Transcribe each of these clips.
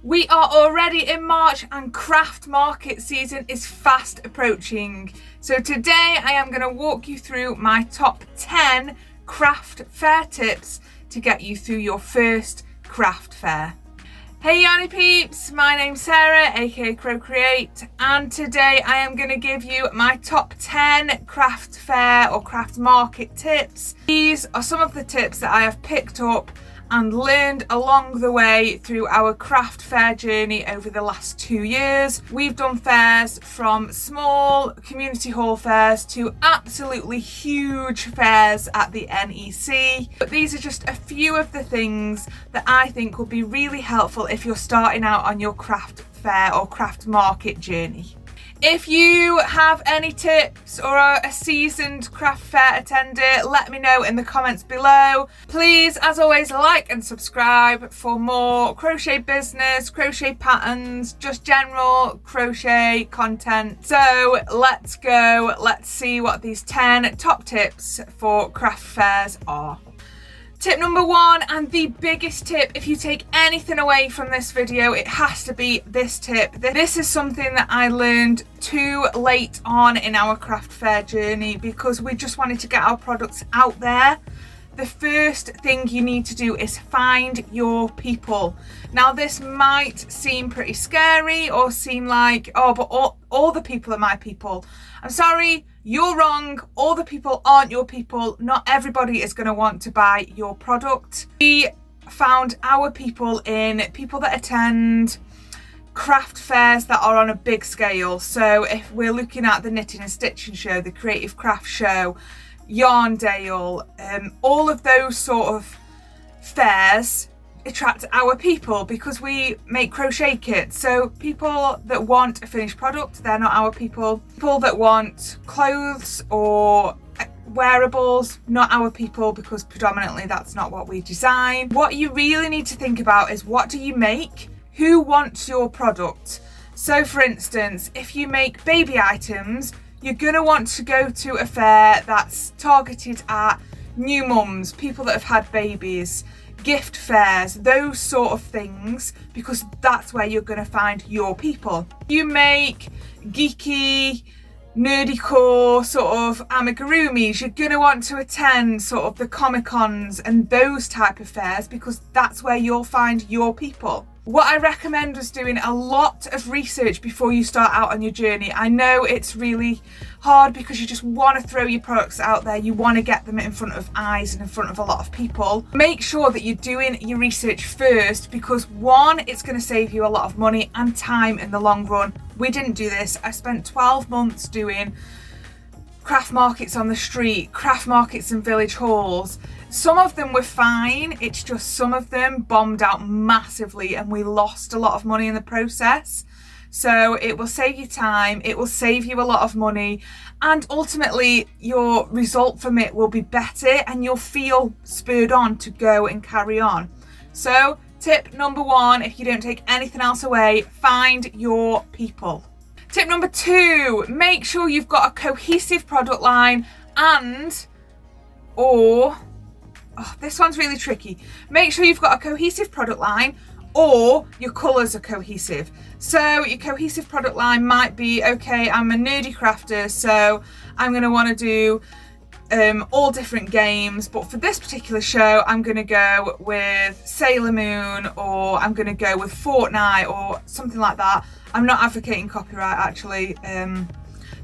We are already in March and craft market season is fast approaching. So today I am going to walk you through my top 10 craft fair tips to get you through your first craft fair. Hey yarny peeps, my name's Sarah aka Crocreate, and today I am going to give you my top 10 craft fair or craft market tips. These are some of the tips that I have picked up and learned along the way through our craft fair journey over the last 2 years. We've done fairs from small community hall fairs to absolutely huge fairs at the NEC. But these are just a few of the things that I think will be really helpful if you're starting out on your craft fair or craft market journey. If you have any tips or are a seasoned craft fair attender, let me know in the comments below. Please, as always, like and subscribe for more crochet business, crochet patterns, just general crochet content. So let's go, let's see what these 10 top tips for craft fairs are. Tip number 1, and the biggest tip, if you take anything away from this video, it has to be this tip. This is something that I learned too late on in our craft fair journey because we just wanted to get our products out there. The first thing you need to do is find your people. Now this might seem pretty scary or seem like, oh, but all the people are my people. I'm sorry, you're wrong. All the people aren't your people. Not everybody is going to want to buy your product. We found our people in people that attend craft fairs that are on a big scale. So if we're looking at the Knitting and Stitching Show, the Creative Craft Show, Yarndale, all of those sort of fairs attract our people because we make crochet kits. So people that want a finished product, they're not our people. People that want clothes or wearables, not our people, because predominantly that's not what we design. What you really need to think about is, what do you make? Who wants your product? So for instance, if you make baby items, you're going to want to go to a fair that's targeted at new mums, people that have had babies, gift fairs, those sort of things, because that's where you're going to find your people. You make geeky, nerdy core sort of amigurumis, you're going to want to attend sort of the Comic-Cons and those type of fairs because that's where you'll find your people. What I recommend was doing a lot of research before you start out on your journey. I know it's really hard because you just want to throw your products out there. You want to get them in front of eyes and in front of a lot of people. Make sure that you're doing your research first because one, it's going to save you a lot of money and time in the long run. We didn't do this. I spent 12 months doing craft markets on the street, craft markets in village halls. Some of them were fine, it's just some of them bombed out massively and we lost a lot of money in the process. So it will save you time, it will save you a lot of money, and ultimately your result from it will be better and you'll feel spurred on to go and carry on. So tip number 1, if you don't take anything else away, find your people. Tip number 2, make sure you've got a cohesive product line this one's really tricky. Make sure you've got a cohesive product line or your colours are cohesive. So your cohesive product line might be, okay, I'm a nerdy crafter, so I'm going to want to do all different games, but for this particular show I'm going to go with Sailor Moon or I'm going to go with Fortnite or something like that. I'm not advocating copyright actually,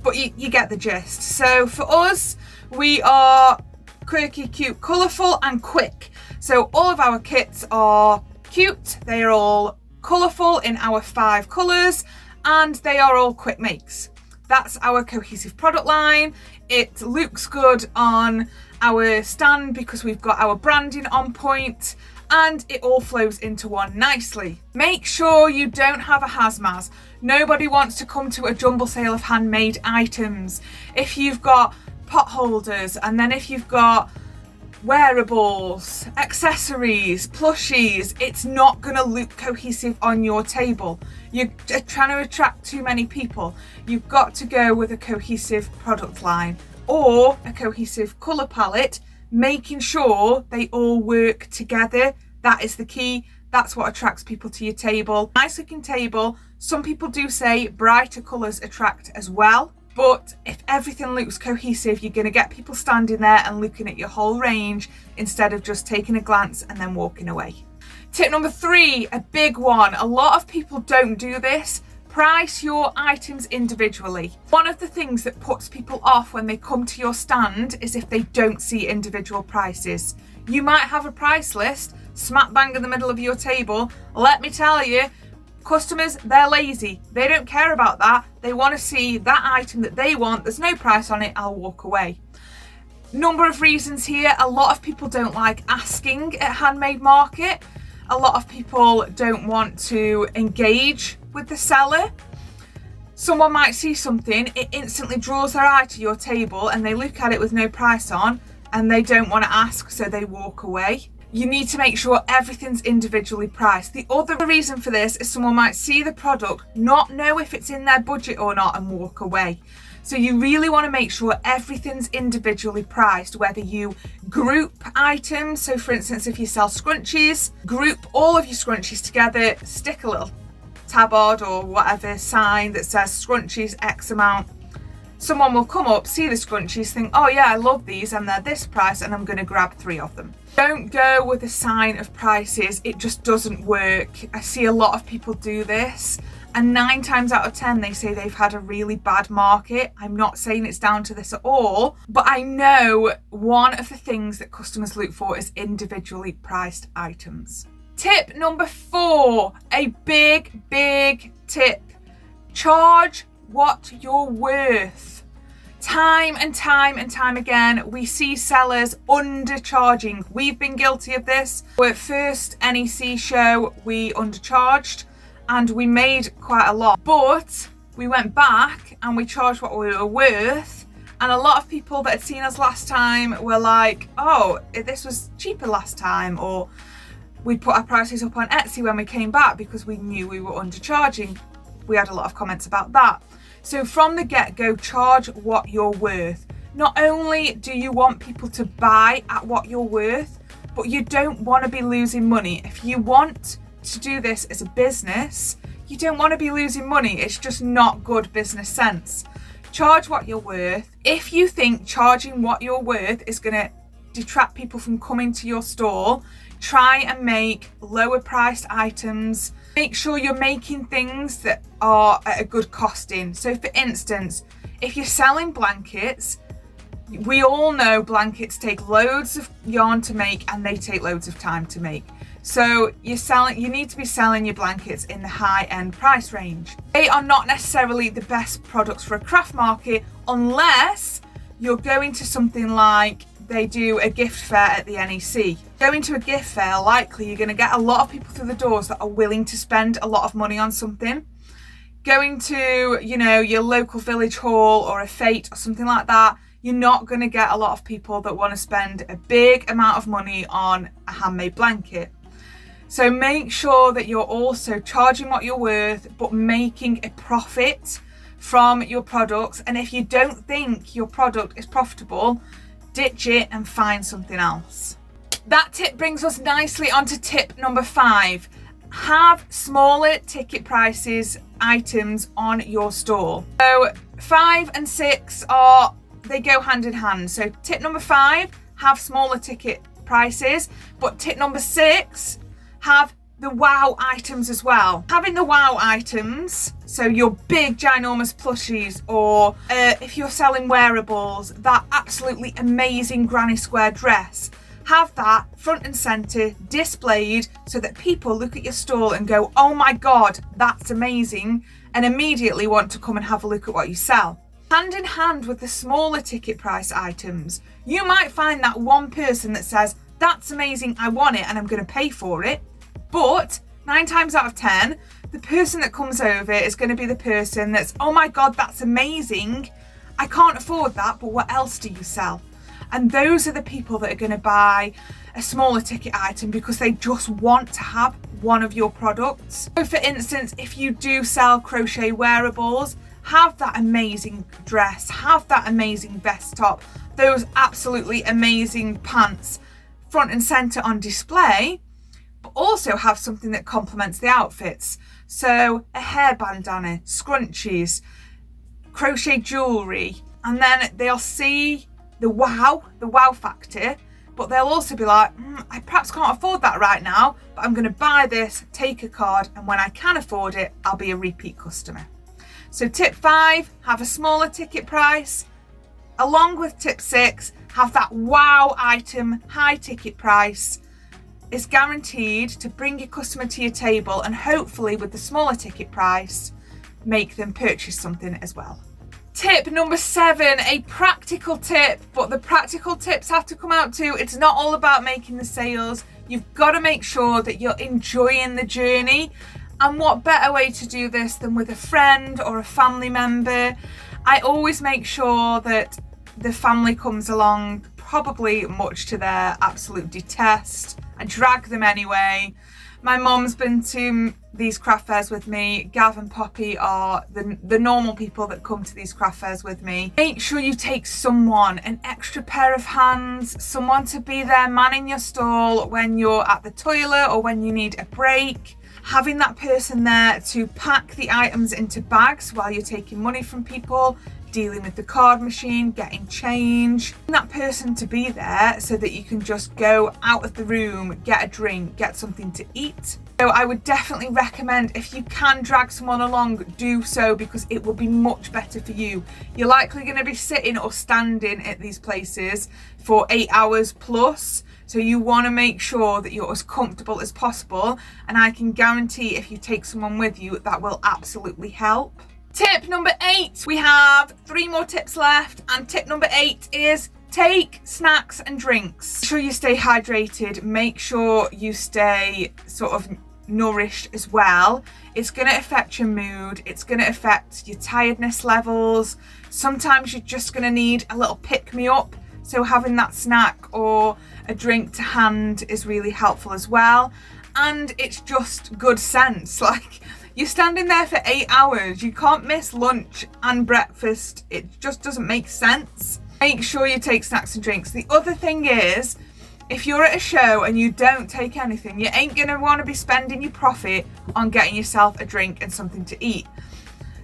but you get the gist. So for us, we are quirky, cute, colourful and quick. So all of our kits are cute, they are all colourful in our 5 colours and they are all quick makes. That's our cohesive product line. It looks good on our stand because we've got our branding on point and it all flows into one nicely. Make sure you don't have a hazmaz. Nobody wants to come to a jumble sale of handmade items. If you've got pot holders and then if you've got wearables, accessories, plushies, it's not going to look cohesive on your table. You're trying to attract too many people. You've got to go with a cohesive product line or a cohesive colour palette, making sure they all work together. That is the key. That's what attracts people to your table. Nice looking table. Some people do say brighter colours attract as well. But if everything looks cohesive, you're going to get people standing there and looking at your whole range instead of just taking a glance and then walking away. Tip number 3, a big one. A lot of people don't do this. Price your items individually. One of the things that puts people off when they come to your stand is if they don't see individual prices. You might have a price list smack bang in the middle of your table. Let me tell you, customers, they're lazy. They don't care about that. They want to see that item that they want. There's no price on it. I'll walk away. Number of reasons here. A lot of people don't like asking at Handmade Market. A lot of people don't want to engage with the seller. Someone might see something, it instantly draws their eye to your table and they look at it with no price on and they don't want to ask, so they walk away. You need to make sure everything's individually priced. The other reason for this is someone might see the product, not know if it's in their budget or not, and walk away. So you really want to make sure everything's individually priced, whether you group items. So for instance, if you sell scrunchies, group all of your scrunchies together, stick a little tabard or whatever sign that says scrunchies X amount. Someone will come up, see the scrunchies, think, oh yeah, I love these and they're this price and I'm going to grab 3 of them. Don't go with a sign of prices. It just doesn't work. I see a lot of people do this and 9 times out of 10 they say they've had a really bad market. I'm not saying it's down to this at all, but I know one of the things that customers look for is individually priced items. Tip number 4, a big tip. Charge what you're worth. Time and time again, we see sellers undercharging. We've been guilty of this. Our first NEC show, we undercharged and we made quite a lot, but we went back and we charged what we were worth. And a lot of people that had seen us last time were like, oh, this was cheaper last time, or we put our prices up on Etsy when we came back because we knew we were undercharging. We had a lot of comments about that. So from the get-go, charge what you're worth. Not only do you want people to buy at what you're worth, but you don't want to be losing money. If you want to do this as a business, you don't want to be losing money. It's just not good business sense. Charge what you're worth. If you think charging what you're worth is going to detract people from coming to your store, try and make lower priced items. Make sure you're making things that are at a good costing. So for instance, if you're selling blankets, we all know blankets take loads of yarn to make and they take loads of time to make. So you need to be selling your blankets in the high-end price range. They are not necessarily the best products for a craft market unless you're going to something like they do a gift fair at the NEC. Going to a gift fair, likely you're going to get a lot of people through the doors that are willing to spend a lot of money on something. Going to, your local village hall or a fete or something like that, you're not going to get a lot of people that want to spend a big amount of money on a handmade blanket. So make sure that you're also charging what you're worth, but making a profit from your products. And if you don't think your product is profitable, ditch it and find something else. That tip brings us nicely onto tip number 5. Have smaller ticket prices items on your store. So 5 and 6 they go hand in hand. So tip number 5, have smaller ticket prices, but tip number 6, have the wow items as well. Having the wow items, so your big ginormous plushies, or if you're selling wearables, that absolutely amazing granny square dress, have that front and center displayed so that people look at your stall and go, oh my god, that's amazing, and immediately want to come and have a look at what you sell. Hand in hand with the smaller ticket price items, you might find that one person that says, that's amazing, I want it and I'm going to pay for it. But 9 times out of 10, the person that comes over is going to be the person that's, oh my god, that's amazing, I can't afford that, but what else do you sell? And those are the people that are going to buy a smaller ticket item because they just want to have one of your products. So for instance, if you do sell crochet wearables, have that amazing dress, have that amazing vest top, those absolutely amazing pants front and center on display. but also have something that complements the outfits. So a hair bandana, scrunchies, crochet jewellery, and then they'll see the wow factor, but they'll also be like, I perhaps can't afford that right now, but I'm going to buy this, take a card, and when I can afford it, I'll be a repeat customer. So tip 5, have a smaller ticket price. Along with tip 6, have that wow item, high ticket price. It's guaranteed to bring your customer to your table, and hopefully with the smaller ticket price, make them purchase something as well. Tip number 7, a practical tip, but the practical tips have to come out too. It's not all about making the sales. You've got to make sure that you're enjoying the journey. And what better way to do this than with a friend or a family member? I always make sure that the family comes along, probably much to their absolute detest. I drag them anyway. My mum's been to these craft fairs with me. Gav and Poppy are the normal people that come to these craft fairs with me. Make sure you take someone, an extra pair of hands, someone to be there manning your stall when you're at the toilet or when you need a break. Having that person there to pack the items into bags while you're taking money from people, dealing with the card machine, getting change. That person to be there so that you can just go out of the room, get a drink, get something to eat. So I would definitely recommend, if you can drag someone along, do so, because it will be much better for you. You're likely going to be sitting or standing at these places for 8 hours plus. So you want to make sure that you're as comfortable as possible. And I can guarantee if you take someone with you, that will absolutely help. Tip number 8, we have 3 more tips left, and tip number 8 is take snacks and drinks. Make sure you stay hydrated, make sure you stay sort of nourished as well. It's going to affect your mood, it's going to affect your tiredness levels. Sometimes you're just going to need a little pick-me-up, so having that snack or a drink to hand is really helpful as well. And it's just good sense, like, you're standing there for 8 hours, you can't miss lunch and breakfast, it just doesn't make sense. Make sure you take snacks and drinks. The other thing is, if you're at a show and you don't take anything, you ain't going to want to be spending your profit on getting yourself a drink and something to eat.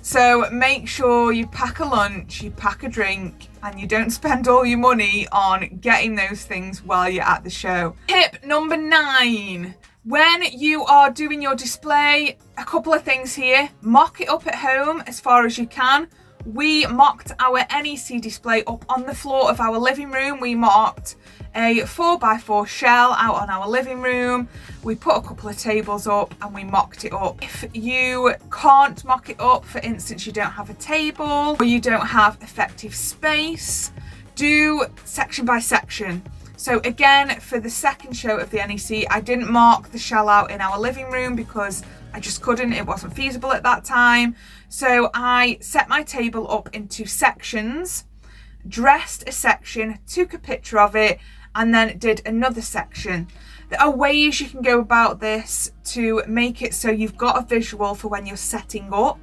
So make sure you pack a lunch, you pack a drink, and you don't spend all your money on getting those things while you're at the show. Tip number 9. When you are doing your display, a couple of things here. Mock it up at home as far as you can. We mocked our NEC display up on the floor of our living room. We mocked a 4x4 shell out on our living room. We put a couple of tables up and we mocked it up. If you can't mock it up, for instance, you don't have a table or you don't have effective space, do section by section. So again, for the second show of the NEC, I didn't mark the shell out in our living room because I just couldn't, it wasn't feasible at that time. So I set my table up into sections, dressed a section, took a picture of it, and then did another section. There are ways you can go about this to make it so you've got a visual for when you're setting up,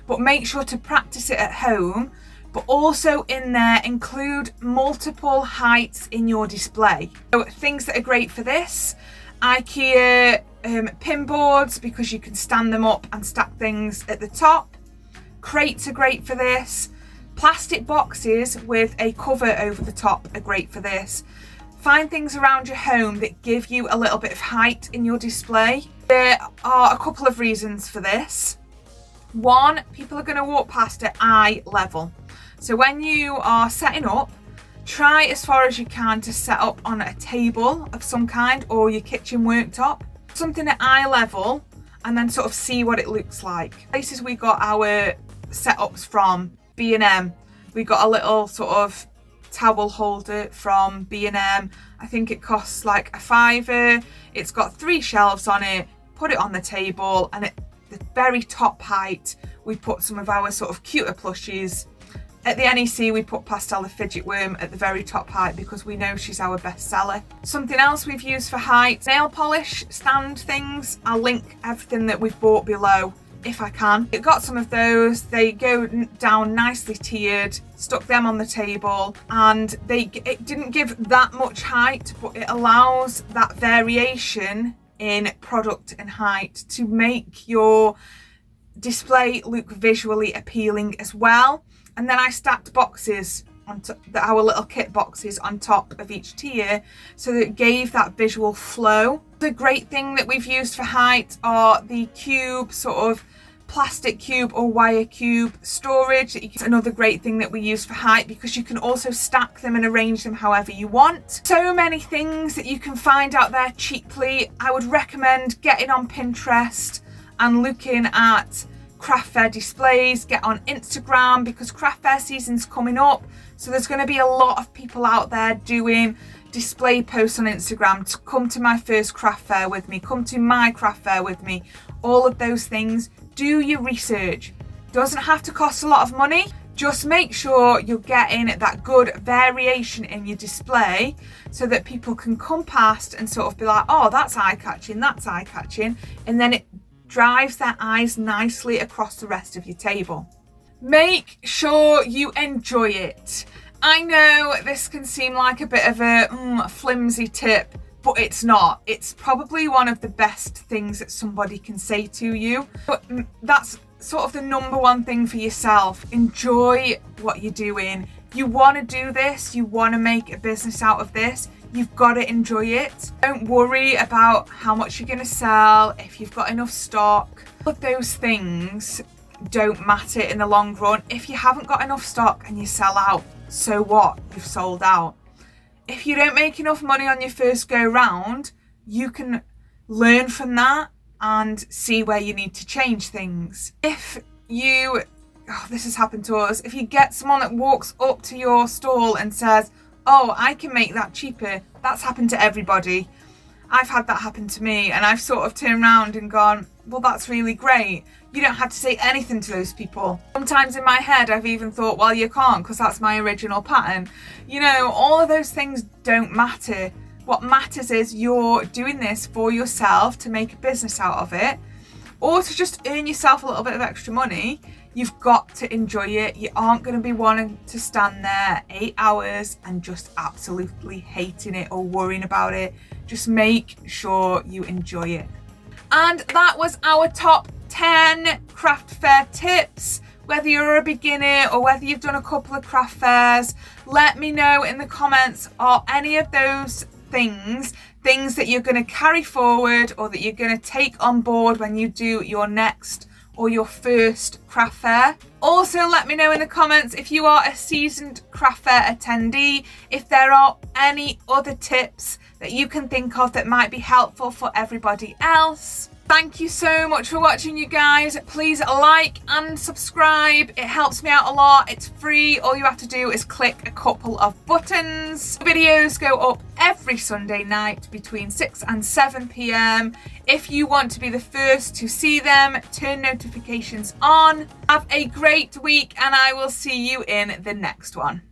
but make sure to practice it at home. But also in there, include multiple heights in your display. So things that are great for this, IKEA pin boards, because you can stand them up and stack things at the top. Crates are great for this. Plastic boxes with a cover over the top are great for this. Find things around your home that give you a little bit of height in your display. There are a couple of reasons for this. One, people are going to walk past at eye level. So when you are setting up, try as far as you can to set up on a table of some kind or your kitchen worktop, something at eye level, and then sort of see what it looks like. Places we got our setups from, B&M. We got a little sort of towel holder from B&M. I think it costs like a £5. It's got 3 shelves on it. Put it on the table, and at the very top height, we put some of our sort of cuter plushies. At the NEC, we put Pastel the Fidget Worm at the very top height because we know she's our best seller. Something else we've used for height, nail polish stand things. I'll link everything that we've bought below if I can. It got some of those, they go down nicely tiered, stuck them on the table, and it didn't give that much height, but it allows that variation in product and height to make your display look visually appealing as well. And then I stacked boxes on our little kit boxes on top of each tier, so that it gave that visual flow. The great thing that we've used for height are the cube, sort of plastic cube or wire cube storage. Another great thing that we use for height, because you can also stack them and arrange them however you want. So many things that you can find out there cheaply. I would recommend getting on Pinterest and looking at craft fair displays. Get on Instagram, because craft fair season's coming up, so there's going to be a lot of people out there doing display posts on Instagram to come to my first craft fair with me, come to my craft fair with me, all of those things. Do your research. Doesn't have to cost a lot of money. Just make sure you're getting that good variation in your display, so that people can come past and sort of be like, oh, that's eye-catching, that's eye-catching, and then it drives their eyes nicely across the rest of your table. Make sure you enjoy it. I know this can seem like a bit of a flimsy tip, but it's not. It's probably one of the best things that somebody can say to you. But that's sort of the number one thing for yourself. Enjoy what you're doing. You want to do this, you want to make a business out of this, you've got to enjoy it. Don't worry about how much you're going to sell, if you've got enough stock. All of those things don't matter in the long run. If you haven't got enough stock and you sell out, so what? You've sold out. If you don't make enough money on your first go round, you can learn from that and see where you need to change things. If you, this has happened to us, if you get someone that walks up to your stall and says, oh, I can make that cheaper, that's happened to everybody. I've had that happen to me, and I've sort of turned around and gone, well, that's really great. You don't have to say anything to those people. Sometimes in my head, I've even thought, well, you can't, because that's my original pattern. You know, all of those things don't matter. What matters is you're doing this for yourself to make a business out of it, or to just earn yourself a little bit of extra money. You've got to enjoy it. You aren't going to be wanting to stand there 8 hours and just absolutely hating it or worrying about it. Just make sure you enjoy it. And that was our top 10 craft fair tips. Whether you're a beginner or whether you've done a couple of craft fairs, let me know in the comments, are any of those things that you're going to carry forward or that you're going to take on board when you do your next or your first craft fair. Also, let me know in the comments if you are a seasoned craft fair attendee, if there are any other tips that you can think of that might be helpful for everybody else. Thank you so much for watching, you guys. Please like and subscribe. It helps me out a lot. It's free. All you have to do is click a couple of buttons. Videos go up every Sunday night between 6 and 7 p.m. If you want to be the first to see them, turn notifications on. Have a great week, and I will see you in the next one.